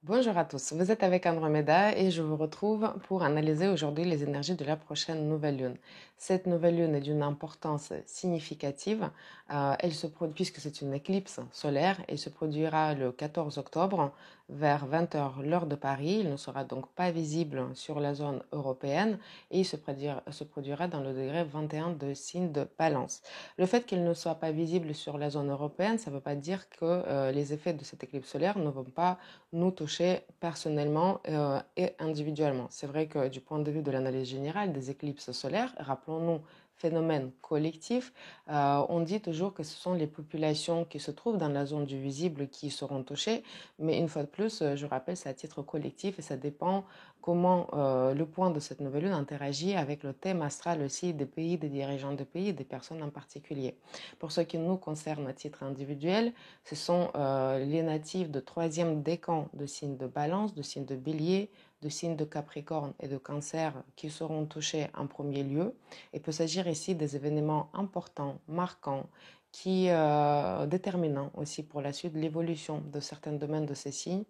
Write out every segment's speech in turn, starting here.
Bonjour à tous, vous êtes avec Andromeda et je vous retrouve pour analyser aujourd'hui les énergies de la prochaine nouvelle lune. Cette nouvelle lune est d'une importance significative, puisque c'est une éclipse solaire, elle se produira le 14 octobre vers 20 heures l'heure de Paris. Il ne sera donc pas visible sur la zone européenne et il se produira dans le degré 21 de signe de Balance. Le fait qu'il ne soit pas visible sur la zone européenne, ça ne veut pas dire que les effets de cette éclipse solaire ne vont pas nous toucher personnellement et individuellement. C'est vrai que du point de vue de l'analyse générale des éclipses solaires, rappelons-nous, phénomène collectif, on dit toujours que ce sont les populations qui se trouvent dans la zone du visible qui seront touchées, mais une fois de plus, je rappelle, c'est à titre collectif et ça dépend comment le point de cette nouvelle lune interagit avec le thème astral aussi des pays, des dirigeants de pays, des personnes en particulier. Pour ce qui nous concerne à titre individuel, ce sont les natifs de troisième décan de signes de Balance, de signes de Bélier, de signes de Capricorne et de Cancer qui seront touchés en premier lieu. Il peut s'agir ici des événements importants, marquants, qui déterminants aussi pour la suite l'évolution de certains domaines de ces signes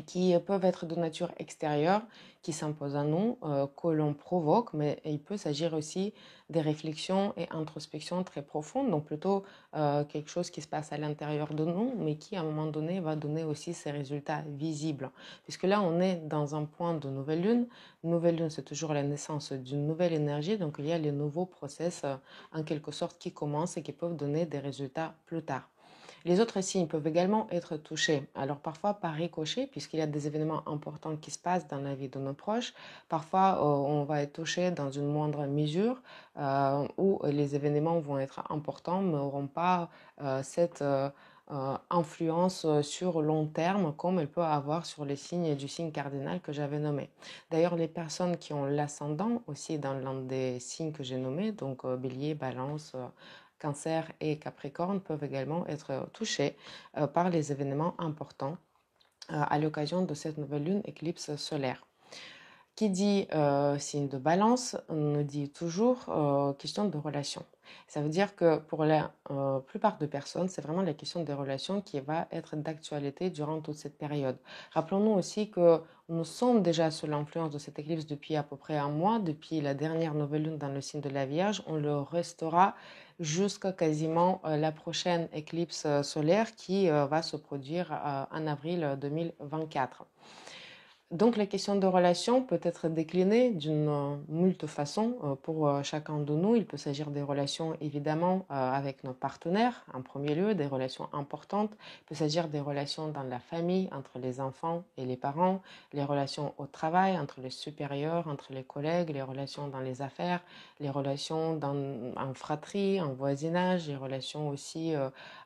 qui peuvent être de nature extérieure, qui s'imposent à nous, que l'on provoque, mais il peut s'agir aussi des réflexions et introspections très profondes, donc plutôt quelque chose qui se passe à l'intérieur de nous, mais qui à un moment donné va donner aussi ses résultats visibles. Puisque là, on est dans un point de nouvelle lune. Nouvelle lune, c'est toujours la naissance d'une nouvelle énergie, donc il y a les nouveaux process en quelque sorte qui commencent et qui peuvent donner des résultats plus tard. Les autres signes peuvent également être touchés, alors parfois par ricochet, puisqu'il y a des événements importants qui se passent dans la vie de nos proches. Parfois, on va être touché dans une moindre mesure, où les événements vont être importants, mais n'auront pas cette influence sur long terme comme elle peut avoir sur les signes du signe cardinal que j'avais nommé. D'ailleurs, les personnes qui ont l'ascendant aussi dans l'un des signes que j'ai nommés, donc Bélier, Balance, Cancer et Capricorne peuvent également être touchés par les événements importants à l'occasion de cette nouvelle lune éclipse solaire. Qui dit signe de Balance nous dit toujours question de relation. Ça veut dire que pour la plupart de personnes, c'est vraiment la question des relations qui va être d'actualité durant toute cette période. Rappelons-nous aussi que nous sommes déjà sous l'influence de cette éclipse depuis à peu près un mois, depuis la dernière nouvelle lune dans le signe de la Vierge. On le restera jusqu'à quasiment la prochaine éclipse solaire qui va se produire en avril 2024. Donc la question de relation peut être déclinée d'une moult façons pour chacun de nous. Il peut s'agir des relations évidemment avec nos partenaires en premier lieu, des relations importantes. Il peut s'agir des relations dans la famille, entre les enfants et les parents, les relations au travail, entre les supérieurs, entre les collègues, les relations dans les affaires, les relations en fratrie, en voisinage, les relations aussi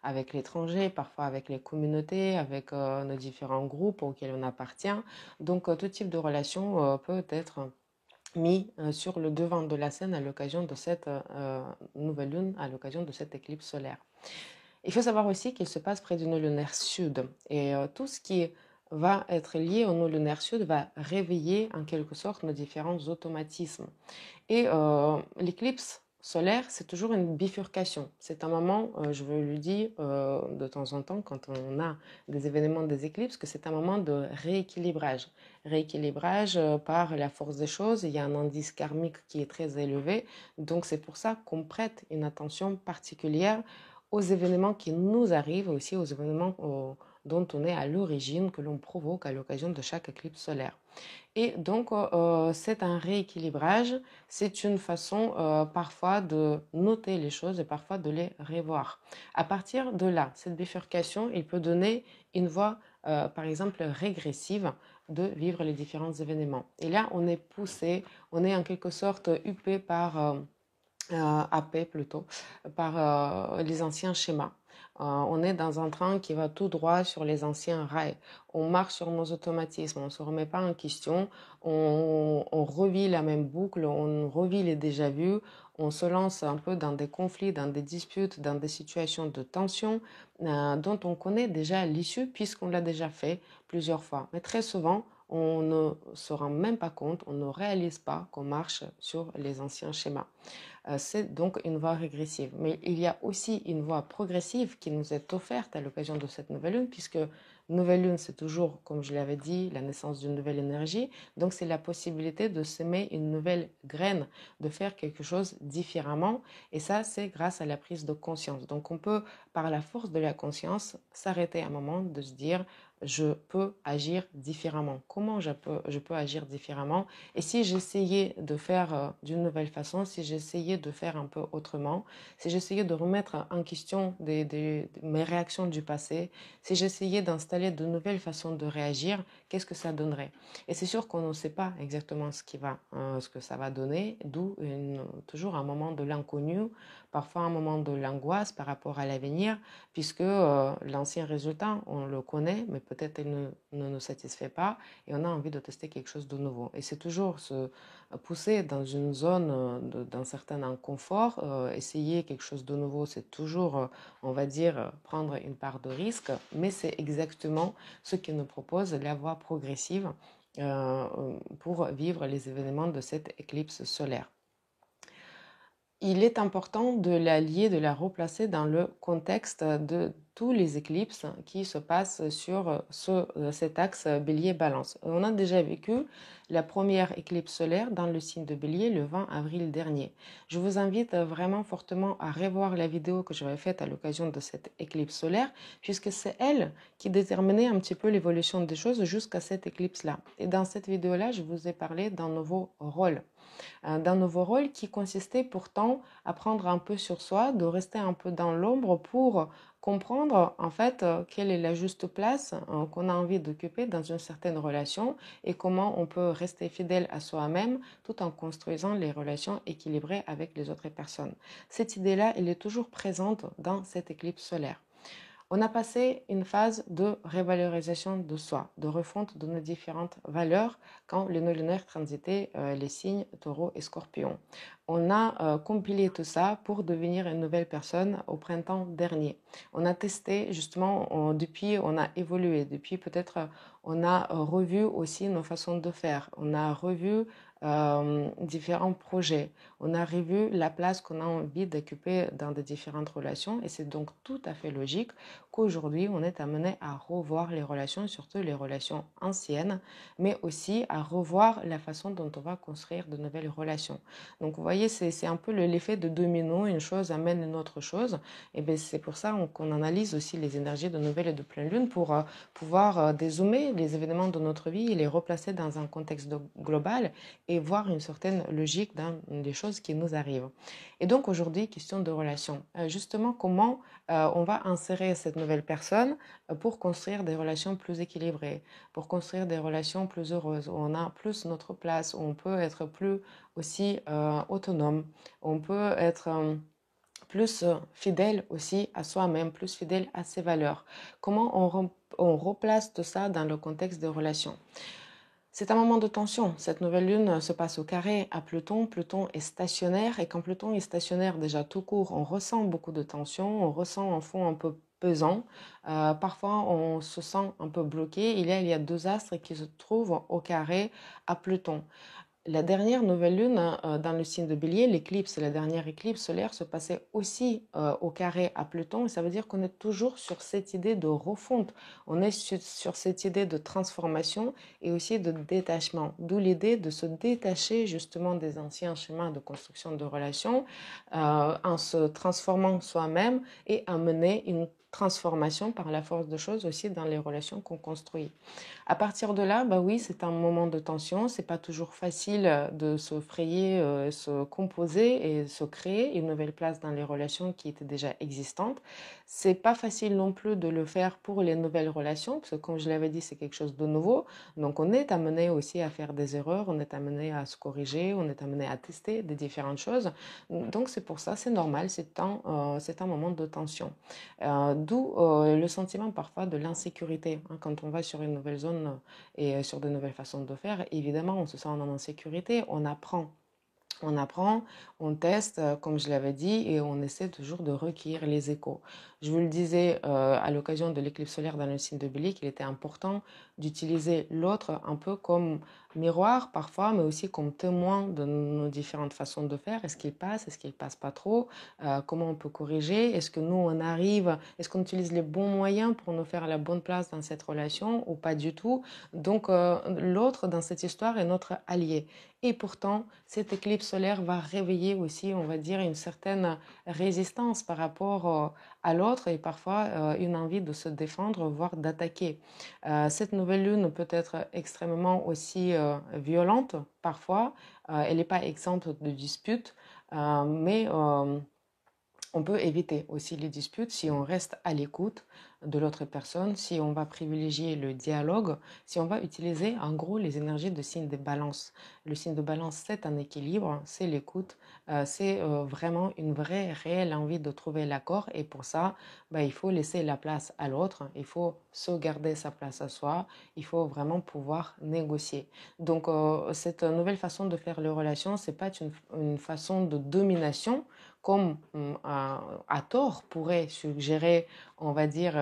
avec l'étranger, parfois avec les communautés, avec nos différents groupes auxquels on appartient. Donc, tout type de relation peut être mis sur le devant de la scène à l'occasion de cette nouvelle lune, à l'occasion de cette éclipse solaire. Il faut savoir aussi qu'il se passe près du nœud lunaire sud et tout ce qui va être lié au nœud lunaire sud va réveiller en quelque sorte nos différents automatismes. Et l'éclipse solaire, c'est toujours une bifurcation. C'est un moment, je veux lui dire de temps en temps, quand on a des événements des éclipses, que c'est un moment de rééquilibrage. Rééquilibrage par la force des choses. Il y a un indice karmique qui est très élevé. Donc c'est pour ça qu'on prête une attention particulière aux événements qui nous arrivent, aussi aux événements dont on est à l'origine, que l'on provoque à l'occasion de chaque éclipse solaire. Et donc, c'est un rééquilibrage, c'est une façon parfois de noter les choses et parfois de les revoir. À partir de là, cette bifurcation, il peut donner une voie, par exemple, régressive de vivre les différents événements. Et là, on est poussé, on est en quelque sorte huppé par happé plutôt par les anciens schémas. On est dans un train qui va tout droit sur les anciens rails. On marche sur nos automatismes, on ne se remet pas en question, on revit la même boucle, on revit les déjà-vus, on se lance un peu dans des conflits, dans des disputes, dans des situations de tension dont on connaît déjà l'issue puisqu'on l'a déjà fait plusieurs fois. Mais très souvent, on ne se rend même pas compte, on ne réalise pas qu'on marche sur les anciens schémas. C'est donc une voie régressive. Mais il y a aussi une voie progressive qui nous est offerte à l'occasion de cette nouvelle lune, puisque Nouvelle lune, c'est toujours, comme je l'avais dit, la naissance d'une nouvelle énergie. Donc, c'est la possibilité de semer une nouvelle graine, de faire quelque chose différemment. Et ça, c'est grâce à la prise de conscience. Donc, on peut, par la force de la conscience, s'arrêter un moment de se dire, je peux agir différemment. Comment je peux agir différemment? Et si j'essayais de faire d'une nouvelle façon, si j'essayais de faire un peu autrement, si j'essayais de remettre en question mes réactions du passé, si j'essayais d'installer de nouvelles façons de réagir, qu'est-ce que ça donnerait? Et c'est sûr qu'on ne sait pas exactement ce que ça va donner, d'où toujours un moment de l'inconnu, parfois un moment de l'angoisse par rapport à l'avenir, puisque l'ancien résultat, on le connaît, mais peut-être il ne nous satisfait pas et on a envie de tester quelque chose de nouveau. Et c'est toujours se pousser dans une zone d'un certain inconfort, essayer quelque chose de nouveau, c'est toujours, on va dire, prendre une part de risque, mais c'est exactement ce qui nous propose la voie progressive pour vivre les événements de cette éclipse solaire. Il est important de la lier, de la replacer dans le contexte de tous les éclipses qui se passent sur cet axe Bélier-Balance. On a déjà vécu la première éclipse solaire dans le signe de Bélier le 20 avril dernier. Je vous invite vraiment fortement à revoir la vidéo que j'avais faite à l'occasion de cette éclipse solaire, puisque c'est elle qui déterminait un petit peu l'évolution des choses jusqu'à cette éclipse-là. Et dans cette vidéo-là, je vous ai parlé d'un nouveau rôle qui consistait pourtant à prendre un peu sur soi, de rester un peu dans l'ombre pour comprendre en fait quelle est la juste place qu'on a envie d'occuper dans une certaine relation et comment on peut rester fidèle à soi-même tout en construisant les relations équilibrées avec les autres personnes. Cette idée-là, elle est toujours présente dans cette éclipse solaire. On a passé une phase de révalorisation de soi, de refonte de nos différentes valeurs quand le nœud lunaire transitait les signes taureau et scorpion. On a compilé tout ça pour devenir une nouvelle personne au printemps dernier. On a testé justement, depuis on a évolué, depuis peut-être on a revu aussi nos façons de faire, on a revu différents projets. On a revu la place qu'on a envie d'occuper dans des différentes relations et c'est donc tout à fait logique qu'aujourd'hui on est amené à revoir les relations, surtout les relations anciennes, mais aussi à revoir la façon dont on va construire de nouvelles relations. Donc vous voyez, c'est un peu l'effet de domino, une chose amène une autre chose. Et bien c'est pour ça qu'on analyse aussi les énergies de nouvelle et de pleine lune pour pouvoir dézoomer les événements de notre vie et les replacer dans un contexte global et voir une certaine logique dans les choses qui nous arrivent. Et donc aujourd'hui, question de relation. Justement, comment on va insérer cette nouvelle personne pour construire des relations plus équilibrées, pour construire des relations plus heureuses, où on a plus notre place, où on peut être plus aussi autonome, où on peut être plus fidèle aussi à soi-même, plus fidèle à ses valeurs. Comment on replace tout ça dans le contexte des relations? C'est un moment de tension. Cette nouvelle lune se passe au carré à Pluton. Pluton est stationnaire et quand Pluton est stationnaire déjà tout court, on ressent beaucoup de tension, on ressent un fond un peu pesant. Parfois, on se sent un peu bloqué. Il y a deux astres qui se trouvent au carré à Pluton. La dernière nouvelle lune dans le signe de Bélier, l'éclipse, la dernière éclipse solaire se passait aussi au carré à Pluton. Et ça veut dire qu'on est toujours sur cette idée de refonte. On est sur cette idée de transformation et aussi de détachement. D'où l'idée de se détacher justement des anciens schémas de construction de relations en se transformant soi-même et amener une transformation par la force de choses aussi dans les relations qu'on construit. À partir de là, bah oui, c'est un moment de tension. C'est pas toujours facile de se frayer, se composer et se créer une nouvelle place dans les relations qui étaient déjà existantes. C'est pas facile non plus de le faire pour les nouvelles relations, parce que comme je l'avais dit, c'est quelque chose de nouveau. Donc on est amené aussi à faire des erreurs, on est amené à se corriger, on est amené à tester des différentes choses. Donc c'est pour ça, c'est normal, c'est un moment de tension. D'où le sentiment parfois de l'insécurité. Hein, quand on va sur une nouvelle zone et sur de nouvelles façons de faire, évidemment, on se sent en insécurité, on apprend. On apprend, on teste, comme je l'avais dit, et on essaie toujours de recueillir les échos. Je vous le disais à l'occasion de l'éclipse solaire dans le signe de Bélier qu'il était important d'utiliser l'autre un peu comme miroir parfois, mais aussi comme témoin de nos différentes façons de faire. Est-ce qu'il passe pas trop? Comment on peut corriger? Est-ce que nous, on arrive, est-ce qu'on utilise les bons moyens pour nous faire la bonne place dans cette relation ou pas du tout? Donc, l'autre dans cette histoire est notre allié. Et pourtant, cette éclipse solaire va réveiller aussi, on va dire, une certaine résistance par rapport à l'autre et parfois une envie de se défendre, voire d'attaquer. Cette nouvelle lune peut être extrêmement aussi violente parfois. Elle n'est pas exempte de disputes, mais on peut éviter aussi les disputes si on reste à l'écoute de l'autre personne, si on va privilégier le dialogue, si on va utiliser en gros les énergies de signe de balance. Le signe de balance, c'est un équilibre, c'est l'écoute, c'est vraiment une vraie, réelle envie de trouver l'accord et pour ça, bah, il faut laisser la place à l'autre, il faut sauvegarder sa place à soi, il faut vraiment pouvoir négocier. Donc cette nouvelle façon de faire les relations, c'est pas une façon de domination, comme à tort pourrait suggérer, on va dire,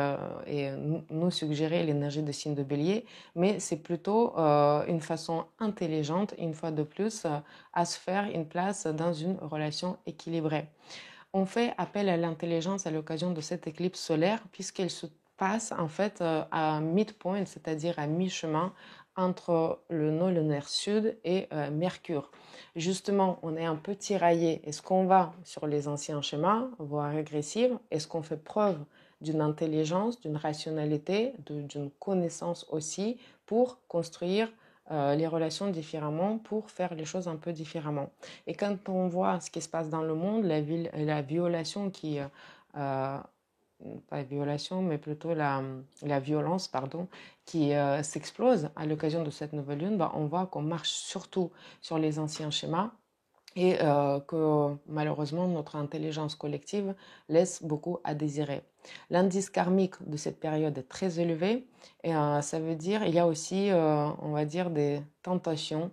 et nous suggérer l'énergie de signe de Bélier, mais c'est plutôt une façon intelligente, une fois de plus, à se faire une place dans une relation équilibrée. On fait appel à l'intelligence à l'occasion de cette éclipse solaire puisqu'elle se passe en fait à midpoint, c'est-à-dire à mi-chemin entre le nœud lunaire sud et Mercure. Justement, on est un peu tiraillé. Est-ce qu'on va sur les anciens schémas, voire régressifs? Est-ce qu'on fait preuve d'une intelligence, d'une rationalité, d'une connaissance aussi pour construire les relations différemment, pour faire les choses un peu différemment? Et quand on voit ce qui se passe dans le monde, la violation qui, pas violation, mais plutôt la violence, pardon, qui s'explose à l'occasion de cette nouvelle lune, bah, on voit qu'on marche surtout sur les anciens schémas et que malheureusement notre intelligence collective laisse beaucoup à désirer. L'indice karmique de cette période est très élevé et ça veut dire il y a aussi, on va dire, des tentations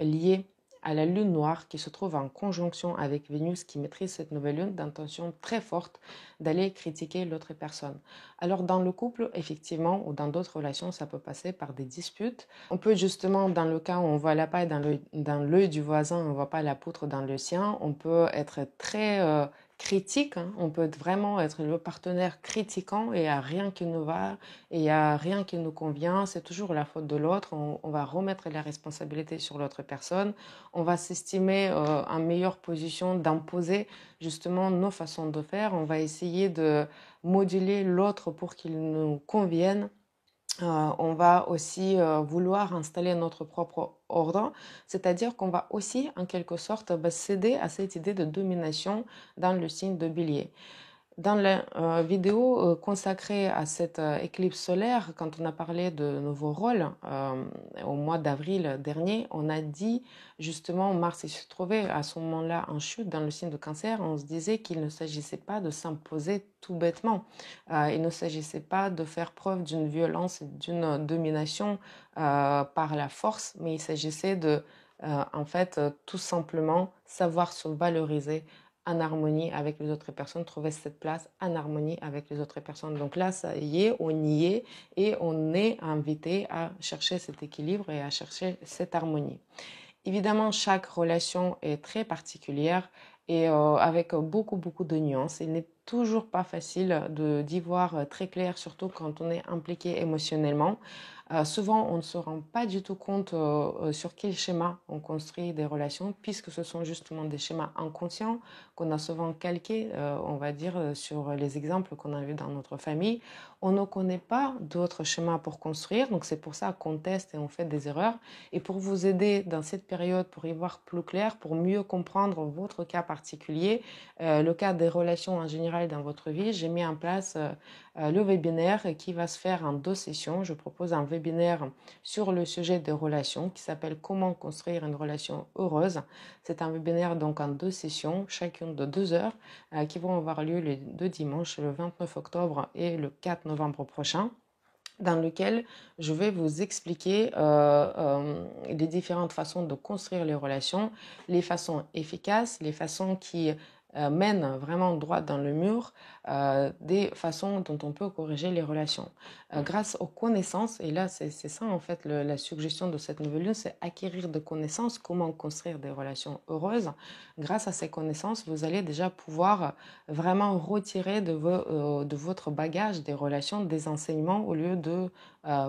liées à la lune noire qui se trouve en conjonction avec Vénus qui maîtrise cette nouvelle lune, d'intention très forte d'aller critiquer l'autre personne. Alors dans le couple, effectivement, ou dans d'autres relations, ça peut passer par des disputes. On peut justement, dans le cas où on voit la paille dans l'œil du voisin, on ne voit pas la poutre dans le sien, on peut être très critique, hein. On peut vraiment être le partenaire critiquant et il n'y a rien qui nous va, et il n'y a rien qui nous convient, c'est toujours la faute de l'autre, on va remettre la responsabilité sur l'autre personne, on va s'estimer en meilleure position d'imposer justement nos façons de faire, on va essayer de moduler l'autre pour qu'il nous convienne. On va aussi vouloir installer notre propre ordre, c'est-à-dire qu'on va aussi en quelque sorte céder à cette idée de domination dans le signe de Bélier. Dans la vidéo consacrée à cette éclipse solaire, quand on a parlé de nouveaux rôles au mois d'avril dernier, on a dit justement, Mars il se trouvait à ce moment-là en chute dans le signe de Cancer, on se disait qu'il ne s'agissait pas de s'imposer tout bêtement, il ne s'agissait pas de faire preuve d'une violence, d'une domination par la force, mais il s'agissait de, en fait, tout simplement savoir se valoriser en harmonie avec les autres personnes, trouver cette place en harmonie avec les autres personnes. Donc là, ça y est, on y est et on est invité à chercher cet équilibre et à chercher cette harmonie. Évidemment, chaque relation est très particulière et avec beaucoup de nuances. Il n'est toujours pas facile d'y voir très clair, surtout quand on est impliqué émotionnellement. Souvent, on ne se rend pas du tout compte sur quel schéma on construit des relations, puisque ce sont justement des schémas inconscients qu'on a souvent calqués, on va dire, sur les exemples qu'on a vus dans notre famille. On ne connaît pas d'autres schémas pour construire, donc c'est pour ça qu'on teste et on fait des erreurs. Et pour vous aider dans cette période, pour y voir plus clair, pour mieux comprendre votre cas particulier, le cas des relations en général dans votre vie, j'ai mis en place le webinaire qui va se faire en 2 sessions. Je propose un webinaire sur le sujet des relations qui s'appelle Comment construire une relation heureuse. C'est un webinaire donc en 2 sessions, chacune de 2 heures, qui vont avoir lieu les 2 dimanches, le 29 octobre et le 4 novembre prochain. dans lequel je vais vous expliquer les différentes façons de construire les relations, les façons efficaces, les façons qui mènent vraiment droit dans le mur, des façons dont on peut corriger les relations. Grâce aux connaissances, et là c'est ça en fait la suggestion de cette nouvelle lune, c'est acquérir des connaissances, comment construire des relations heureuses. Grâce à ces connaissances, vous allez déjà pouvoir vraiment retirer de votre bagage des relations, des enseignements, au lieu de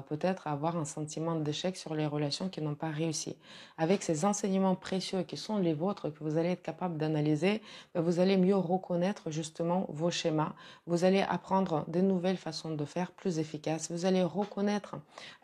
peut-être avoir un sentiment d'échec sur les relations qui n'ont pas réussi. Avec ces enseignements précieux qui sont les vôtres, que vous allez être capable d'analyser, vous allez mieux reconnaître justement vos schémas, vous allez apprendre des nouvelles façons de faire plus efficaces, vous allez reconnaître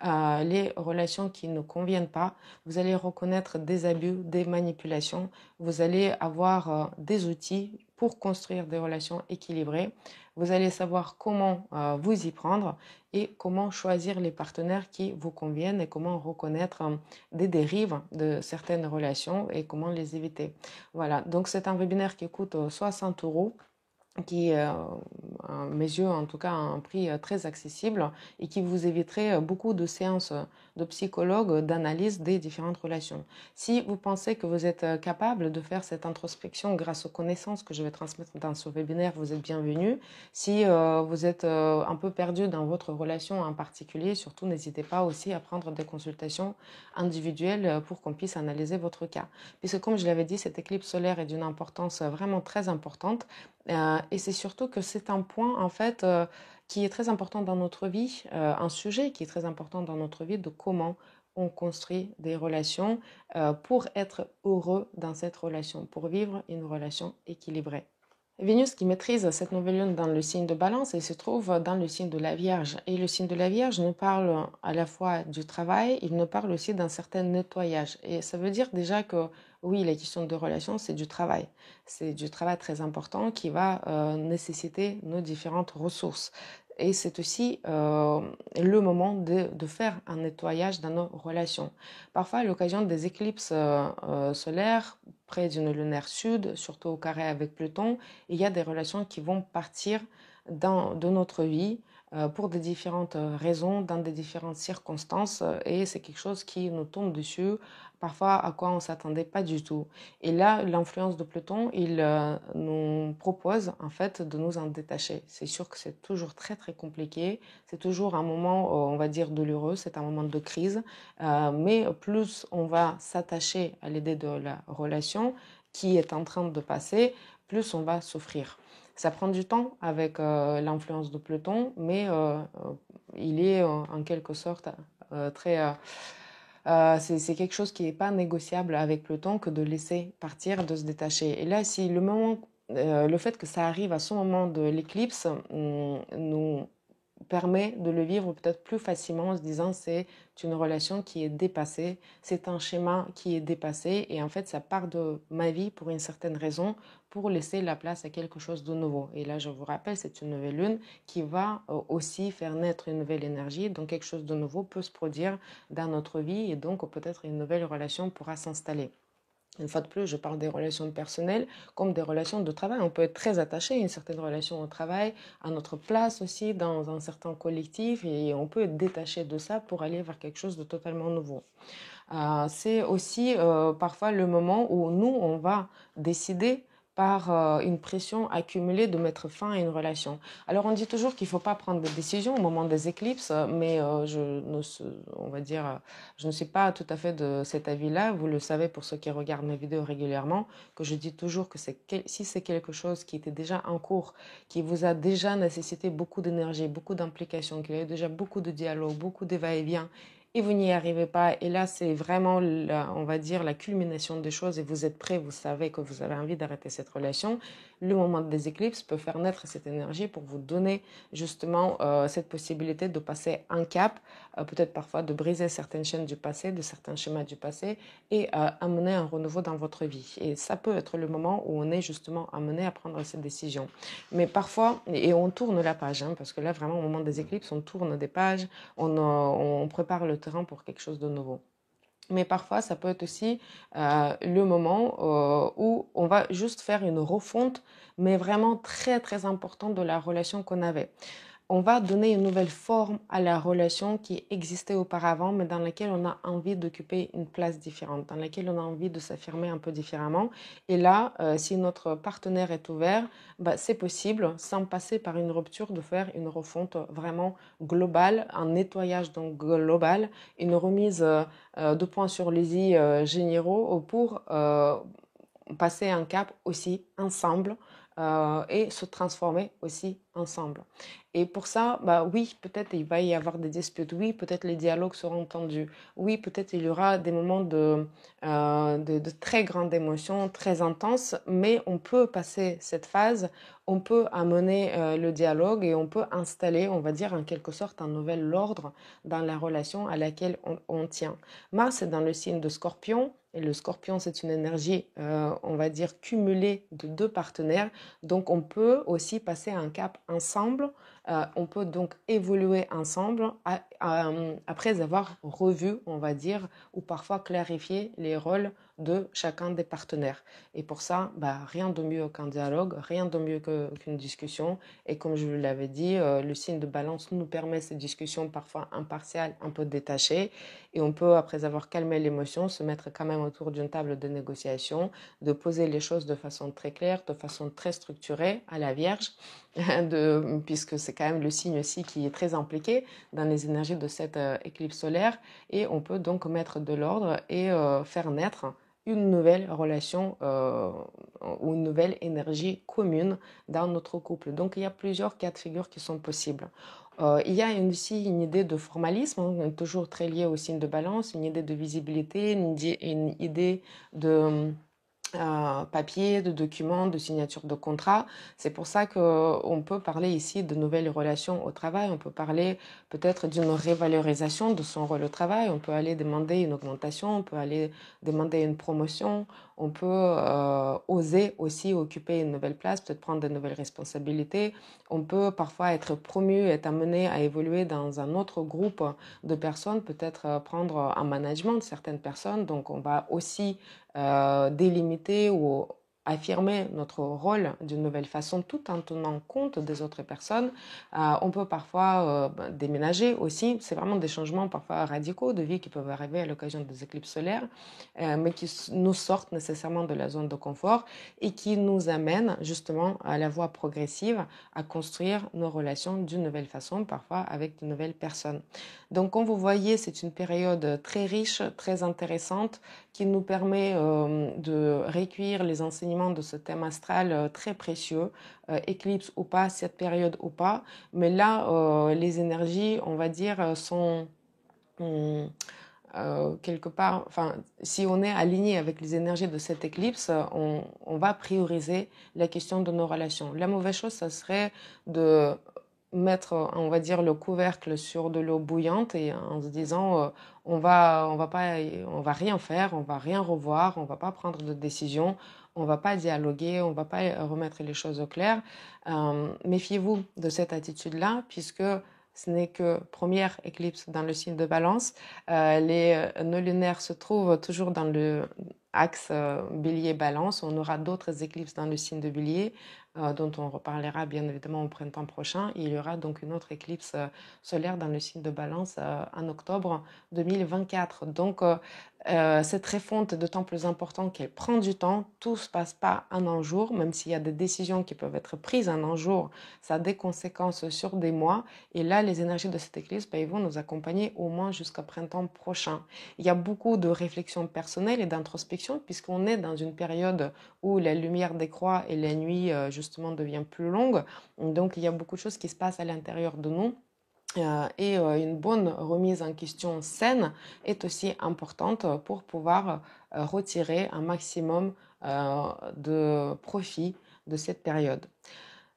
les relations qui ne conviennent pas, vous allez reconnaître des abus, des manipulations, vous allez avoir des outils pour construire des relations équilibrées. Vous allez savoir comment vous y prendre et comment choisir les partenaires qui vous conviennent et comment reconnaître des dérives de certaines relations et comment les éviter. Voilà, donc c'est un webinaire qui coûte 60 euros, qui est, à mes yeux en tout cas, un prix très accessible et qui vous éviterait beaucoup de séances de psychologue, d'analyse des différentes relations. Si vous pensez que vous êtes capable de faire cette introspection grâce aux connaissances que je vais transmettre dans ce webinaire, vous êtes bienvenue. Si vous êtes un peu perdu dans votre relation en particulier, surtout n'hésitez pas aussi à prendre des consultations individuelles pour qu'on puisse analyser votre cas. Puisque comme je l'avais dit, cette éclipse solaire est d'une importance vraiment très importante. Et c'est surtout que c'est un point, en fait, qui est très important dans notre vie, un sujet qui est très important dans notre vie, de comment on construit des relations pour être heureux dans cette relation, pour vivre une relation équilibrée. Vénus qui maîtrise cette nouvelle lune dans le signe de Balance, elle se trouve dans le signe de la Vierge. Et le signe de la Vierge nous parle à la fois du travail, il nous parle aussi d'un certain nettoyage. Et ça veut dire déjà que oui, la question de relation, c'est du travail. C'est du travail très important qui va nécessiter nos différentes ressources. Et c'est aussi le moment de faire un nettoyage dans nos relations. Parfois, à l'occasion des éclipses solaires, près d'une lunaire sud, surtout au carré avec Pluton, il y a des relations qui vont partir de notre vie pour des différentes raisons, dans des différentes circonstances, et c'est quelque chose qui nous tombe dessus, parfois à quoi on ne s'attendait pas du tout. Et là, l'influence de Pluton, il nous propose en fait de nous en détacher. C'est sûr que c'est toujours très très compliqué, c'est toujours un moment, on va dire, douloureux, c'est un moment de crise, mais plus on va s'attacher à l'idée de la relation qui est en train de passer, plus on va souffrir. Ça prend du temps avec l'influence de Pluton, mais il est en quelque sorte très... c'est quelque chose qui n'est pas négociable avec Pluton que de laisser partir, de se détacher. Et là, si le moment, le fait que ça arrive à ce moment de l'éclipse nous permet de le vivre peut-être plus facilement en se disant c'est une relation qui est dépassée, c'est un schéma qui est dépassé et en fait ça part de ma vie pour une certaine raison pour laisser la place à quelque chose de nouveau. Et là je vous rappelle, c'est une nouvelle lune qui va aussi faire naître une nouvelle énergie, donc quelque chose de nouveau peut se produire dans notre vie et donc peut-être une nouvelle relation pourra s'installer. Une fois de plus, je parle des relations personnelles comme des relations de travail. On peut être très attaché à une certaine relation au travail, à notre place aussi dans un certain collectif, et on peut être détaché de ça pour aller vers quelque chose de totalement nouveau. C'est aussi parfois le moment où nous, on va décider par une pression accumulée de mettre fin à une relation. Alors on dit toujours qu'il ne faut pas prendre des décisions au moment des éclipses, mais on va dire, je ne suis pas tout à fait de cet avis-là. Vous le savez pour ceux qui regardent mes vidéos régulièrement, que je dis toujours que si c'est quelque chose qui était déjà en cours, qui vous a déjà nécessité beaucoup d'énergie, beaucoup d'implication, qu'il y a eu déjà beaucoup de dialogue, beaucoup de va-et-vient, et vous n'y arrivez pas. Et là, c'est vraiment, on va dire, la culmination des choses et vous êtes prêt, vous savez que vous avez envie d'arrêter cette relation. Le moment des éclipses peut faire naître cette énergie pour vous donner justement cette possibilité de passer un cap, peut-être parfois de briser certaines chaînes du passé, de certains schémas du passé et amener un renouveau dans votre vie. Et ça peut être le moment où on est justement amené à prendre cette décision. Mais parfois, et on tourne la page, hein, parce que là, vraiment, au moment des éclipses, on tourne des pages, on prépare le terrain pour quelque chose de nouveau. Mais parfois, ça peut être aussi le moment où on va juste faire une refonte, mais vraiment très très importante de la relation qu'on avait. On va donner une nouvelle forme à la relation qui existait auparavant, mais dans laquelle on a envie d'occuper une place différente, dans laquelle on a envie de s'affirmer un peu différemment. Et là, si notre partenaire est ouvert, bah, c'est possible, sans passer par une rupture, de faire une refonte vraiment globale, un nettoyage donc global, une remise de points sur les i généraux pour passer un cap aussi ensemble et se transformer aussi ensemble. Et pour ça, bah oui, peut-être il va y avoir des disputes, oui, peut-être les dialogues seront tendus, oui, peut-être il y aura des moments de très grande émotion, très intenses, mais on peut passer cette phase, on peut amener le dialogue et on peut installer, on va dire en quelque sorte, un nouvel ordre dans la relation à laquelle on tient. Mars est dans le signe de Scorpion. Et le Scorpion, c'est une énergie, on va dire, cumulée de deux partenaires. Donc, on peut aussi passer un cap ensemble. On peut donc évoluer ensemble après avoir revu, on va dire, ou parfois clarifié les rôles de chacun des partenaires. Et pour ça, bah, rien de mieux qu'un dialogue, rien de mieux qu'une discussion. Et comme je vous l'avais dit, le signe de balance nous permet ces discussions parfois impartiales, un peu détachées. Et on peut, après avoir calmé l'émotion, se mettre quand même autour d'une table de négociation, de poser les choses de façon très claire, de façon très structurée à la Vierge, puisque c'est quand même le signe aussi qui est très impliqué dans les énergies de cette éclipse solaire. Et on peut donc mettre de l'ordre et faire naître une nouvelle relation ou une nouvelle énergie commune dans notre couple. Donc il y a plusieurs cas de figure qui sont possibles. Il y a aussi une idée de formalisme, hein, toujours très liée au signe de balance, une idée de visibilité, une idée de papier, de documents, de signature de contrat. C'est pour ça qu'on peut parler ici de nouvelles relations au travail. On peut parler peut-être d'une révalorisation de son rôle au travail. On peut aller demander une augmentation, on peut aller demander une promotion. On peut oser aussi occuper une nouvelle place, peut-être prendre de nouvelles responsabilités. On peut parfois être promu, être amené à évoluer dans un autre groupe de personnes, peut-être prendre un management de certaines personnes. Donc on va aussi délimiter ou affirmer notre rôle d'une nouvelle façon tout en tenant compte des autres personnes. On peut parfois déménager aussi. C'est vraiment des changements parfois radicaux de vie qui peuvent arriver à l'occasion des éclipses solaires, mais qui nous sortent nécessairement de la zone de confort et qui nous amènent justement à la voie progressive, à construire nos relations d'une nouvelle façon, parfois avec de nouvelles personnes. Donc comme vous voyez, c'est une période très riche, très intéressante, qui nous permet de recueillir les enseignements de ce thème astral très précieux, éclipse ou pas, cette période ou pas. Mais là, les énergies, on va dire, sont quelque part, enfin, si on est aligné avec les énergies de cette éclipse, on va prioriser la question de nos relations. La mauvaise chose, ça serait de mettre, on va dire, le couvercle sur de l'eau bouillante et en se disant, on va rien faire, on va rien revoir, on va pas prendre de décision, on va pas dialoguer, on va pas remettre les choses au clair. Méfiez-vous de cette attitude-là, puisque ce n'est que première éclipse dans le signe de Balance. Les nœuds lunaires se trouvent toujours dans le axe Bélier-Balance. On aura d'autres éclipses dans le signe de Bélier, dont on reparlera bien évidemment au printemps prochain. Il y aura donc une autre éclipse solaire dans le signe de Balance en octobre 2024. Donc cette refonte est d'autant plus importante qu'elle prend du temps. Tout ne se passe pas en un jour, même s'il y a des décisions qui peuvent être prises en un jour, ça a des conséquences sur des mois. Et là, les énergies de cette éclipse, ils vont nous accompagner au moins jusqu'au printemps prochain. Il y a beaucoup de réflexions personnelles et d'introspection, puisqu'on est dans une période où la lumière décroît et la nuit, justement, devient plus longue. Donc, il y a beaucoup de choses qui se passent à l'intérieur de nous. Et une bonne remise en question saine est aussi importante pour pouvoir retirer un maximum de profit de cette période.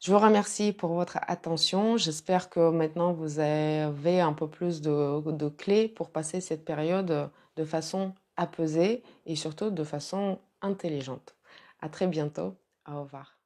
Je vous remercie pour votre attention. J'espère que maintenant vous avez un peu plus de clés pour passer cette période de façon apaisée et surtout de façon intelligente. À très bientôt. Au revoir.